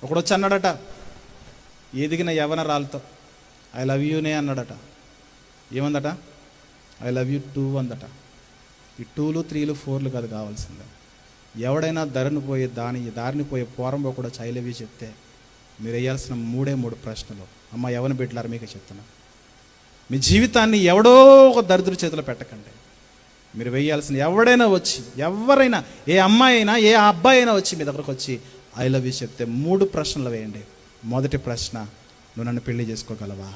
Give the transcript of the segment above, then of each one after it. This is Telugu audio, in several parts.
ఒకడు వచ్చి అన్నాడట, ఎదిగిన యవనరాలతో ఐ లవ్ యూనే అన్నాడట. ఏమందట? ఐ లవ్ యూ టూ అందట. ఈ 2లు 3లు 4లు కాదు కావాల్సిందే. ఎవడైనా దారిని పోయే పోరంబో కూడా ఐ లవ్ యూ చెప్తే మీరు వేయాల్సిన 3 ప్రశ్నలు. అమ్మ యవన బిడ్డలారు మీకే చెప్తున్నా, మీ జీవితాన్ని ఎవడో ఒక దరిద్ర చేతిలో పెట్టకండి. మీరు వేయాల్సిన ఎవరైనా ఏ అమ్మాయి అయినా ఏ అబ్బాయి అయినా వచ్చి మీ దగ్గరకు వచ్చి ఐ లవ్ యూ చెప్తే 3 ప్రశ్నలు వేయండి. మొదటి ప్రశ్న, నువ్వు నన్ను పెళ్లి చేసుకోగలవా?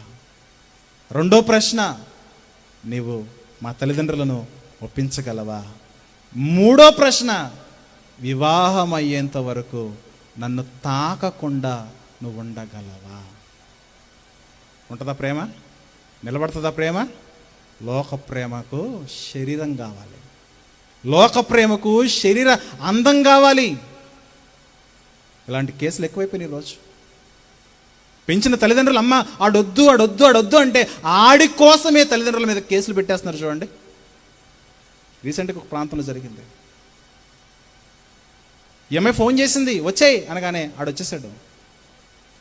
రెండో ప్రశ్న, నీవు మా తల్లిదండ్రులను ఒప్పించగలవా? మూడో ప్రశ్న, వివాహం అయ్యేంత వరకు నన్ను తాకకుండా నువ్వు ఉండగలవా? ఉంటుందా ప్రేమ? నిలబడుతుందా ప్రేమ? లోక ప్రేమకు శరీరం కావాలి, లోక ప్రేమకు శరీర అందం కావాలి. ఇలాంటి కేసులు ఎక్కువైపోయినాయి ఈరోజు. పెంచిన తల్లిదండ్రులు అమ్మ ఆడొద్దు ఆడొద్దు ఆడొద్దు అంటే ఆడి కోసమే తల్లిదండ్రుల మీద కేసులు పెట్టేస్తున్నారు చూడండి. రీసెంట్గా ఒక ప్రాంతంలో జరిగింది. ఈఎంఐ ఫోన్ చేసింది వచ్చేయి అనగానే ఆడొచ్చేసాడు.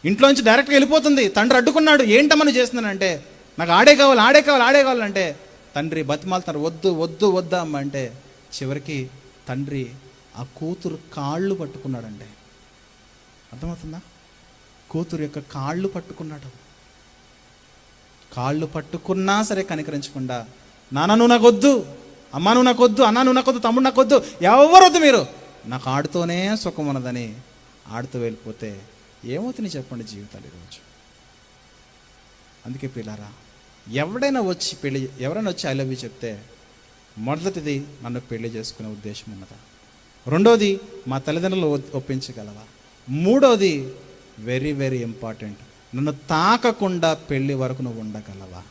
ఇంట్లోంచి డైరెక్ట్గా వెళ్ళిపోతుంది. తండ్రి అడ్డుకున్నాడు. ఏంటమ్మను చేస్తున్నానంటే నాకు ఆడే కావాలంటే తండ్రి బతిమాలుతున్నారు, వద్దు వద్దు వద్దా అమ్మ అంటే చివరికి తండ్రి ఆ కూతురు కాళ్ళు పట్టుకున్నాడండి. అర్థమవుతుందా? కూతురు యొక్క కాళ్ళు పట్టుకున్నాడు. కాళ్ళు పట్టుకున్నా సరే కనికరించకుండా, నాన్న నువ్వు నాకు వద్దు, అమ్మ నువ్వు నాకు వద్దు, అన్న నువ్వు నాకు వద్దు, తమ్ముడు నాకు వద్దు, ఎవరొద్దు, మీరు నాకు ఆడుతూనే సుఖం ఉన్నదని ఆడుతూ వెళ్ళిపోతే ఏమవుతుంది చెప్పండి జీవితాలు ఈరోజు. అందుకే పిల్లారా, ఎవరైనా వచ్చి ఐ లవ్ యూ చెప్తే మొదటిది నన్ను పెళ్లి చేసుకునే ఉద్దేశం ఉన్నదా? రెండోది మా తల్లిదండ్రులు ఒప్పించగలవా? మూడోది వెరీ వెరీ ఇంపార్టెంట్, నన్ను తాకకుండా పెళ్లి వరకు నువ్వు ఉండగలవా?